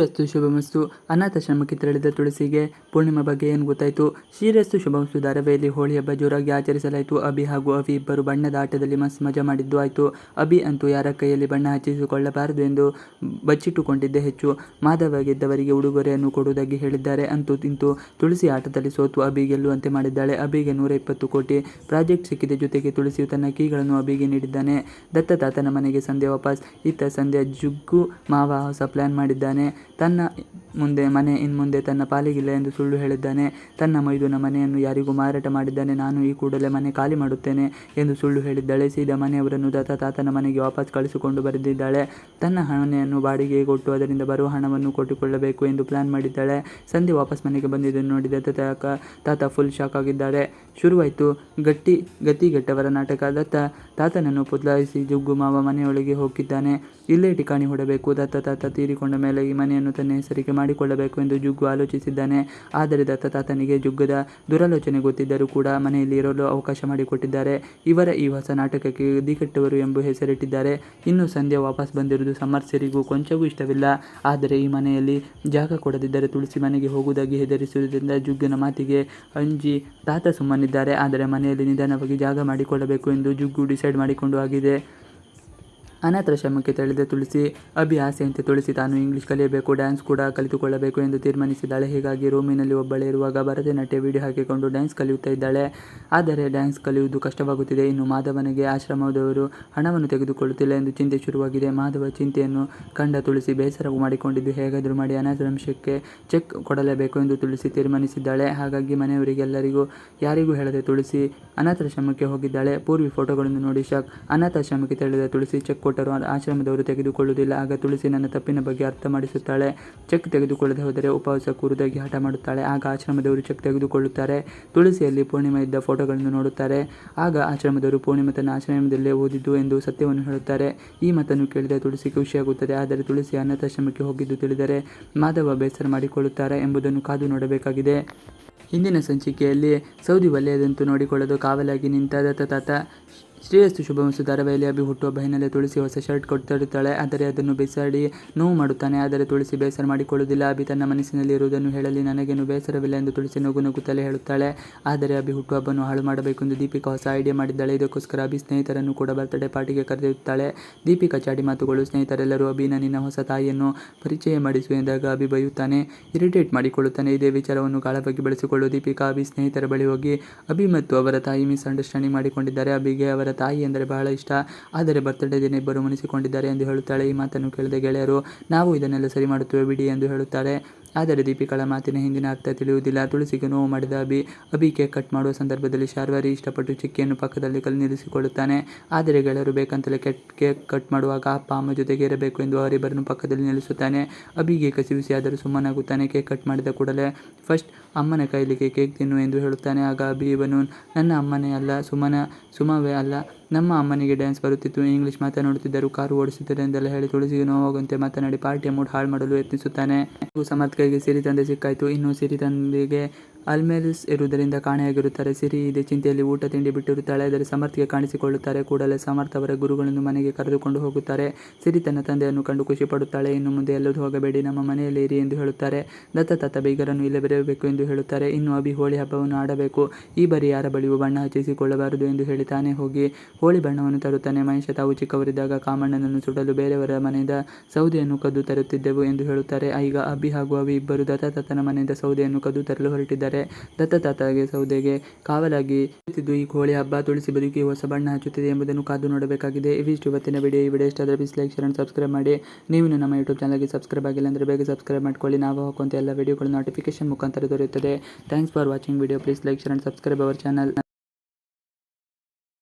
ಶ್ರೀರಸ್ತು ಶುಭಮಸ್ತು. ಅನಾಥಾಶ್ರಮಕ್ಕೆ ತೆರಳಿದ ತುಳಸಿಗೆ ಪೂರ್ಣಿಮಾ ಬಗ್ಗೆ ಏನು ಗೊತ್ತಾಯಿತು? ಶ್ರೀರಸ್ತು ಶುಭಮಸ್ತು ಧಾರಾವಾಹಿಯಲ್ಲಿ ಹೋಳಿ ಹಬ್ಬ ಜೋರಾಗಿ ಆಚರಿಸಲಾಯಿತು. ಅಭಿ ಹಾಗೂ ಅವಿ ಇಬ್ಬರು ಬಣ್ಣದ ಆಟದಲ್ಲಿ ಮಸ್ತ್ ಮಜಾ ಮಾಡಿದ್ದು ಆಯಿತು. ಅಭಿ ಅಂತೂ ಯಾರ ಕೈಯಲ್ಲಿ ಬಣ್ಣ ಹಚ್ಚಿಸಿಕೊಳ್ಳಬಾರದು ಎಂದು ಬಚ್ಚಿಟ್ಟುಕೊಂಡಿದ್ದೇ ಹೆಚ್ಚು. ಮಾಧವ ಗೆದ್ದವರಿಗೆ ಉಡುಗೊರೆಯನ್ನು ಕೊಡುವುದಾಗಿ ಹೇಳಿದ್ದಾರೆ. ಅಂತೂ ಇಂತೂ ತುಳಸಿ ಆಟದಲ್ಲಿ ಸೋತು ಅಭಿ ಗೆಲ್ಲುವಂತೆ ಮಾಡಿದ್ದಾಳೆ. ಅಭಿಗೆ 120 ಕೋಟಿ ಪ್ರಾಜೆಕ್ಟ್ ಸಿಕ್ಕಿದೆ. ಜೊತೆಗೆ ತುಳಸಿಯು ತನ್ನ ಕೀಗಳನ್ನು ಅಭಿಗೆ ನೀಡಿದ್ದಾನೆ. ದತ್ತ ತಾತನ ಮನೆಗೆ ಸಂಧ್ಯಾ ವಾಪಸ್. ಇತ್ತ ಸಂಧ್ಯಾ ಜುಗ್ಗು ಮಾವ ಹೊಸ ಪ್ಲಾನ್ ಮಾಡಿದ್ದಾನೆ. ತನ್ನ ಮನೆ ಇನ್ಮುಂದೆ ತನ್ನ ಪಾಲಿಗಿಲ್ಲ ಎಂದು ಸುಳ್ಳು ಹೇಳಿದ್ದಾನೆ. ತನ್ನ ಮೈದುನ ಮನೆಯನ್ನು ಯಾರಿಗೂ ಮಾರಾಟ ಮಾಡಿದ್ದಾನೆ. ನಾನು ಈ ಕೂಡಲೇ ಮನೆ ಖಾಲಿ ಮಾಡುತ್ತೇನೆ ಎಂದು ಸುಳ್ಳು ಹೇಳಿದ್ದಾಳೆ. ಸೀದಾ ಮನೆಯವರನ್ನು ದತ್ತ ತಾತನ ಮನೆಗೆ ವಾಪಸ್ ಕಳಿಸಿಕೊಂಡು ಬರೆದಿದ್ದಾಳೆ. ತನ್ನ ಮನೆಯನ್ನು ಬಾಡಿಗೆಗೆ ಕೊಟ್ಟು ಅದರಿಂದ ಬರುವ ಹಣವನ್ನು ಕೊಟ್ಟುಕೊಳ್ಳಬೇಕು ಎಂದು ಪ್ಲಾನ್ ಮಾಡಿದ್ದಾಳೆ. ಸಂಧ್ಯಾ ವಾಪಸ್ ಮನೆಗೆ ಬಂದಿದ್ದನ್ನು ನೋಡಿ ದತ್ತ ತಾತ ಫುಲ್ ಶಾಕ್ ಆಗಿದ್ದಾರೆ. ಶುರುವಾಯಿತು ಗತಿಗೆಟ್ಟವರ ನಾಟಕ. ದತ್ತ ತಾತನನ್ನು ಬದಲಾಯಿಸಿ ಜುಗ್ಗು ಮಾವ ಮನೆಯೊಳಗೆ ಹೋಗಿದ್ದಾನೆ. ಇಲ್ಲೇ ಠಿಕಾಣಿ ಹೊಡಬೇಕು. ದತ್ತ ತಾತ ತೀರಿಕೊಂಡ ಮೇಲೆ ಈ ಮನೆಯನ್ನು ತನ್ನ ಹೆಸರಿಗೆ ಮಾಡಿಕೊಳ್ಳಬೇಕು ಎಂದು ಜುಗ್ಗು ಆಲೋಚಿಸಿದ್ದಾನೆ. ಆದರೆ ದತ್ತ ತಾತನಿಗೆ ಜುಗ್ಗದ ದುರಾಲೋಚನೆ ಗೊತ್ತಿದ್ದರೂ ಕೂಡ ಮನೆಯಲ್ಲಿ ಇರಲು ಅವಕಾಶ ಮಾಡಿಕೊಟ್ಟಿದ್ದಾರೆ. ಇವರ ಈ ಹೊಸ ನಾಟಕಕ್ಕೆ ಗತಿಗೆಟ್ಟವರು ಎಂಬ ಹೆಸರಿಟ್ಟಿದ್ದಾರೆ. ಇನ್ನು ಸಂಧ್ಯಾ ವಾಪಸ್ ಬಂದಿರುವುದು ಸಮರ್ಸರಿಗೂ ಕೊಂಚವೂ ಇಷ್ಟವಿಲ್ಲ. ಆದರೆ ಈ ಮನೆಯಲ್ಲಿ ಜಾಗ ಕೊಡದಿದ್ದರೆ ತುಳಸಿ ಮನೆಗೆ ಹೋಗುವುದಾಗಿ ಹೆದರಿಸುವುದರಿಂದ ಜುಗ್ಗನ ಮಾತಿಗೆ ಅಂಜಿ ತಾತ ಸುಮ್ಮನಿದ್ದಾರೆ. ಆದರೆ ಮನೆಯಲ್ಲಿ ನಿಧಾನವಾಗಿ ಜಾಗ ಮಾಡಿಕೊಳ್ಳಬೇಕು ಎಂದು ಜುಗ್ಗು ಡಿಸೈಡ್ ಮಾಡಿಕೊಂಡು ಆಗಿದೆ. ಅನಾಥಾಶ್ರಮಕ್ಕೆ ತೆರಳಿದ ತುಳಸಿ ಅಭಿ ಆಸೆಯಂತೆ ತುಳಸಿ ತಾನು ಇಂಗ್ಲಿಷ್ ಕಲಿಯಬೇಕು, ಡ್ಯಾನ್ಸ್ ಕೂಡ ಕಲಿತುಕೊಳ್ಳಬೇಕು ಎಂದು ತೀರ್ಮಾನಿಸಿದ್ದಾಳೆ. ಹೀಗಾಗಿ ರೂಮಿನಲ್ಲಿ ಒಬ್ಬಳೇ ಇರುವಾಗ ಭರತನಾಟ್ಯ ವಿಡಿಯೋ ಹಾಕಿಕೊಂಡು ಡ್ಯಾನ್ಸ್ ಕಲಿಯುತ್ತಾ ಇದ್ದಾಳೆ. ಆದರೆ ಡ್ಯಾನ್ಸ್ ಕಲಿಯುವುದು ಕಷ್ಟವಾಗುತ್ತಿದೆ. ಇನ್ನು ಮಾಧವನಿಗೆ ಆಶ್ರಮದವರು ಹಣವನ್ನು ತೆಗೆದುಕೊಳ್ಳುತ್ತಿಲ್ಲ ಎಂದು ಚಿಂತೆ ಶುರುವಾಗಿದೆ. ಮಾಧವ ಚಿಂತೆಯನ್ನು ಕಂಡ ತುಳಸಿ ಬೇಸರ ಮಾಡಿಕೊಂಡಿದ್ದು ಹೇಗಾದರೂ ಮಾಡಿ ಅನಾಥಾಶ್ರಮಕ್ಕೆ ಚೆಕ್ ಕೊಡಲೇಬೇಕು ಎಂದು ತುಳಸಿ ತೀರ್ಮಾನಿಸಿದ್ದಾಳೆ. ಹಾಗಾಗಿ ಮನೆಯವರಿಗೆಲ್ಲರಿಗೂ ಯಾರಿಗೂ ಹೇಳದೆ ತುಳಸಿ ಅನಾಥಾಶ್ರಮಕ್ಕೆ ಹೋಗಿದ್ದಾಳೆ. ಪೂರ್ವಿ ಫೋಟೋಗಳನ್ನು ನೋಡಿ ಶಾಕ್. ಅನಾಥಾಶ್ರಮಕ್ಕೆ ತೆರಳಿದ ತುಳಸಿ ಚೆಕ್ ಕೊಟ್ಟರು ಆಶ್ರಮದವರು ತೆಗೆದುಕೊಳ್ಳುವುದಿಲ್ಲ. ಆಗ ತುಳಸಿ ನನ್ನ ತಪ್ಪಿನ ಬಗ್ಗೆ ಅರ್ಥ ಮಾಡಿಸುತ್ತಾಳೆ. ಚೆಕ್ ತೆಗೆದುಕೊಳ್ಳದೆ ಹೋದರೆ ಉಪವಾಸ ಕೂರುವುದಾಗಿ ಹಠ ಮಾಡುತ್ತಾಳೆ. ಆಗ ಆಶ್ರಮದವರು ಚೆಕ್ ತೆಗೆದುಕೊಳ್ಳುತ್ತಾರೆ. ತುಳಸಿಯಲ್ಲಿ ಪೂರ್ಣಿಮಾ ಇದ್ದ ಫೋಟೋಗಳನ್ನು ನೋಡುತ್ತಾರೆ. ಆಗ ಆಶ್ರಮದವರು ಪೂರ್ಣಿಮಾ ತನ್ನ ಆಶ್ರಮದಲ್ಲೇ ಓದಿದ್ದು ಎಂದು ಸತ್ಯವನ್ನು ಹೇಳುತ್ತಾರೆ. ಈ ಮಾತನ್ನು ಕೇಳಿದ ತುಳಸಿ ಖುಷಿಯಾಗುತ್ತದೆ. ಆದರೆ ತುಳಸಿ ಅನಾಥಾಶ್ರಮಕ್ಕೆ ಹೋಗಿದ್ದು ತಿಳಿದರೆ ಮಾಧವ ಬೇಸರ ಮಾಡಿಕೊಳ್ಳುತ್ತಾರೆ ಎಂಬುದನ್ನು ಕಾದು ನೋಡಬೇಕಾಗಿದೆ. ಹಿಂದಿನ ಸಂಚಿಕೆಯಲ್ಲಿ ಸೌದಿ ವಲಯದಂತೂ ನೋಡಿಕೊಳ್ಳಲು ಕಾವಲಾಗಿ ನಿಂತ ದತ್ತ ತಾತ. ಶ್ರೀರಸ್ತು ಶುಭಮಸ್ತು ಧಾರಾವಾಹಿಯಲ್ಲಿ ಅಭಿ ಹುಟ್ಟುಹಬ್ಬ ಹಿನ್ನೆಲೆ ತುಳಸಿ ಹೊಸ ಶರ್ಟ್ ಕೊಡ್ತಿರುತ್ತಾಳೆ. ಆದರೆ ಅದನ್ನು ಬಿಸಾಡಿ ನೋವು ಮಾಡುತ್ತಾನೆ. ಆದರೆ ತುಳಸಿ ಬೇಸರ ಮಾಡಿಕೊಳ್ಳುವುದಿಲ್ಲ. ಅಭಿ ತನ್ನ ಮನಸ್ಸಿನಲ್ಲಿ ಇರುವುದನ್ನು ಹೇಳಲಿ, ನನಗೇನು ಬೇಸರವಿಲ್ಲ ಎಂದು ತುಳಸಿ ನಗುತ್ತಲೇ ಹೇಳುತ್ತಾಳೆ. ಆದರೆ ಅಭಿ ಹುಟ್ಟುಹಬ್ಬವನ್ನು ಹಾಳು ಮಾಡಬೇಕು ಎಂದು ದೀಪಿಕಾ ಹೊಸ ಐಡಿಯಾ ಮಾಡಿದ್ದಾಳೆ. ಇದಕ್ಕೋಸ್ಕರ ಅಭಿ ಸ್ನೇಹಿತರನ್ನು ಕೂಡ ಬರ್ತ್ಡೇ ಪಾರ್ಟಿಗೆ ಕರೆದಿರುತ್ತಾಳೆ. ದೀಪಿಕಾ ಚಾಡಿ ಮಾತುಗಳು. ಸ್ನೇಹಿತರೆಲ್ಲರೂ ಅಭಿನ ನಿನ್ನ ಹೊಸ ತಾಯಿಯನ್ನು ಪರಿಚಯ ಮಾಡಿಸು ಎಂದಾಗ ಅಭಿ ಬೈಯುತ್ತಾನೆ, ಇರಿಟೇಟ್ ಮಾಡಿಕೊಳ್ಳುತ್ತಾನೆ. ಇದೇ ವಿಚಾರವನ್ನು ಗಾಳವಾಗಿ ಬೆಳೆಸಿಕೊಳ್ಳುವ ದೀಪಿಕಾ ಅಭಿ ಸ್ನೇಹಿತರ ಬಳಿ ಹೋಗಿ ಅಭಿ ಮತ್ತು ಅವರ ತಾಯಿ ಮಿಸ್ಅಂಡರ್ಸ್ಟ್ಯಾಂಡಿಂಗ್ ಮಾಡಿಕೊಂಡಿದ್ದಾರೆ. ಅಭಿಗೆ ಅವರ ತಾಯಿ ಎಂದರೆ ಬಹಳ ಇಷ್ಟ. ಆದರೆ ಬರ್ತ್ಡೇ ದಿನ ಇಬ್ಬರು ಮುನಿಸಿಕೊಂಡಿದ್ದಾರೆ ಎಂದು ಹೇಳುತ್ತಾಳೆ. ಈ ಮಾತನ್ನು ಕೇಳಿದ ಗೆಳೆಯರು ನಾವು ಇದನ್ನೆಲ್ಲ ಸರಿ ಮಾಡುತ್ತೇವೆ ಬಿಡಿ ಎಂದು ಹೇಳುತ್ತಾರೆ. ಆದರೆ ದೀಪಿಕಾಳ ಮಾತಿನ ಹಿಂದಿನ ಅರ್ಥ ತಿಳಿಯುವುದಿಲ್ಲ. ತುಳಸಿಗೆ ನೋವು ಮಾಡಿದ ಅಭಿ ಕೇಕ್ ಕಟ್ ಮಾಡುವ ಸಂದರ್ಭದಲ್ಲಿ ಶಾರ್ವರಿ ಇಷ್ಟಪಟ್ಟು ಚಿಕ್ಕಿಯನ್ನು ಪಕ್ಕದಲ್ಲಿ ನಿಲ್ಲಿಸಿಕೊಳ್ಳುತ್ತಾನೆ. ಆದರೆ ಗೆಳೆಯರು ಬೇಕಂತಲೇ ಕೇಕ್ ಕಟ್ ಮಾಡುವಾಗ ಅಪ್ಪ ಅಮ್ಮ ಜೊತೆಗೆ ಇರಬೇಕು ಎಂದು ಅವರಿಬ್ಬರನ್ನು ಪಕ್ಕದಲ್ಲಿ ನಿಲ್ಲಿಸುತ್ತಾನೆ. ಅಭಿಗೆ ಕಸಿವಿಸಿಯಾದರೂ ಸುಮ್ಮನಾಗುತ್ತಾನೆ. ಕೇಕ್ ಕಟ್ ಮಾಡಿದ ಕೂಡಲೇ ಫಸ್ಟ್ ಅಮ್ಮನ ಕೈಲಿಗೆ ಕೇಕ್ ತಿನ್ನು ಎಂದು ಹೇಳುತ್ತಾನೆ. ಆಗ ಅಭಿ ಇವನು ನನ್ನ ಅಮ್ಮನೇ ಅಲ್ಲ, ಸುಮವೇ ಅಲ್ಲ, ನಮ್ಮ ಅಮ್ಮನಿಗೆ ಡ್ಯಾನ್ಸ್ ಬರುತ್ತಿತ್ತು, ಇಂಗ್ಲಿಷ್ ಮಾತನಾಡುತ್ತಿದ್ದರು, ಕಾರು ಓಡಿಸುತ್ತಿದ್ದರು ಎಂದೆಲ್ಲ ಹೇಳಿ ತುಳಸಿಗೆ ನೋವಾಗುವಂತೆ ಮಾತನಾಡಿ ಪಾರ್ಟಿಯ ಮೂಡ್ ಹಾಳು ಮಾಡಲು ಯತ್ನಿಸುತ್ತಾನೆ. ಸಮರ್ಥ್ ಕೈಗೆ ಸಿರಿ ತಂದೆ ಸಿಕ್ಕಾಯಿತು. ಇನ್ನು ಸಿರಿ ತಂದೆಗೆ ಅಲ್ಮೇಲ್ಸ್ ಇರುವುದರಿಂದ ಕಾಣೆಯಾಗಿರುತ್ತಾರೆ. ಸಿರಿ ಇದೇ ಚಿಂತೆಯಲ್ಲಿ ಊಟ ತಿಂಡಿ ಬಿಟ್ಟಿರುತ್ತಾಳೆ. ಆದರೆ ಸಮರ್ಥ್ಗೆ ಕಾಣಿಸಿಕೊಳ್ಳುತ್ತಾರೆ. ಕೂಡಲೇ ಸಮರ್ಥ್ ಅವರ ಗುರುಗಳನ್ನು ಮನೆಗೆ ಕರೆದುಕೊಂಡು ಹೋಗುತ್ತಾರೆ. ಸಿರಿ ತನ್ನ ತಂದೆಯನ್ನು ಕಂಡು ಖುಷಿ ಪಡುತ್ತಾಳೆ. ಇನ್ನು ಮುಂದೆ ಎಲ್ಲರೂ ಹೋಗಬೇಡಿ, ನಮ್ಮ ಮನೆಯಲ್ಲಿ ಇರಿ ಎಂದು ಹೇಳುತ್ತಾರೆ. ದತ್ತ ತಾತ ಬೀಗರನ್ನು ಇಲ್ಲೇ ಬರೆಯಬೇಕು ಎಂದು ಹೇಳುತ್ತಾರೆ. ಇನ್ನು ಅಭಿ ಹೋಳಿ ಹಬ್ಬವನ್ನು ಆಡಬೇಕು. ಈ ಬಾರಿ ಯಾರ ಬಳಿಯೂ ಬಣ್ಣ ಹಚ್ಚಿಸಿಕೊಳ್ಳಬಾರದು ಎಂದು ಹೇಳಿ ತಾನೇ ಹೋಗಿ ಹೋಳಿ ಬಣ್ಣವನ್ನು ತರುತ್ತಾನೆ. ಮಹೇಶ ತಾವು ಚಿಕ್ಕವರಿದ್ದಾಗ ಕಾಮಣ್ಣನನ್ನು ಸುಡಲು ಬೇರೆಯವರ ಮನೆಯಿಂದ ಸೌದೆಯನ್ನು ಕದ್ದು ತರುತ್ತಿದ್ದೆವು ಎಂದು ಹೇಳುತ್ತಾರೆ. ಈಗ ಅಭಿ ಹಾಗೂ ಅವಿ ಇಬ್ಬರು ದತ್ತ ತಾತನ ಮನೆಯಿಂದ ಸೌದೆಯನ್ನು ಕದ್ದು ತರಲು ಹೊರಟಿದ್ದಾರೆ. ದತ್ತ ತಾತಗೆ ಸೌದೆಗೆ ಕಾವಲಾಗಿ ನಿಂತಿದ್ದು ಈ ಹೋಳಿ ಹಬ್ಬ ತುಳಸಿ ಬದುಕಿಗೆ ಹೊಸ ಬಣ್ಣ ಹಚ್ಚುತ್ತಿದೆ ಎಂಬುದನ್ನು ಕಾದು ನೋಡಬೇಕಾಗಿದೆ. ಇವಿಷ್ಟು ಇವತ್ತಿನ ವಿಡಿಯೋ. ಈ ವಿಡಿಯೋ ಇಷ್ಟ ಆದರೆ please like, share and subscribe ಮಾಡಿ. ನೀವು ನಮ್ಮ ಯೂಟ್ಯೂಬ್ ಚಾನಲ್ಗೆ ಸಬ್ಸ್ಕ್ರೈಬ್ ಆಗಿಲ್ಲ ಅಂದರೆ ಬೇಗ ಸಬ್ಸ್ಕ್ರೈಬ್ ಮಾಡ್ಕೊಳ್ಳಿ. ನಾವು ಹಾಕುವಂಥ ಎಲ್ಲ ವಿಡಿಯೋಗಳು ನೋಟಿಫಿಕೇಶನ್ ಮುಖಾಂತರ ದೊರೆಯುತ್ತದೆ. Thanks for watching video. Please like, share and subscribe our channel.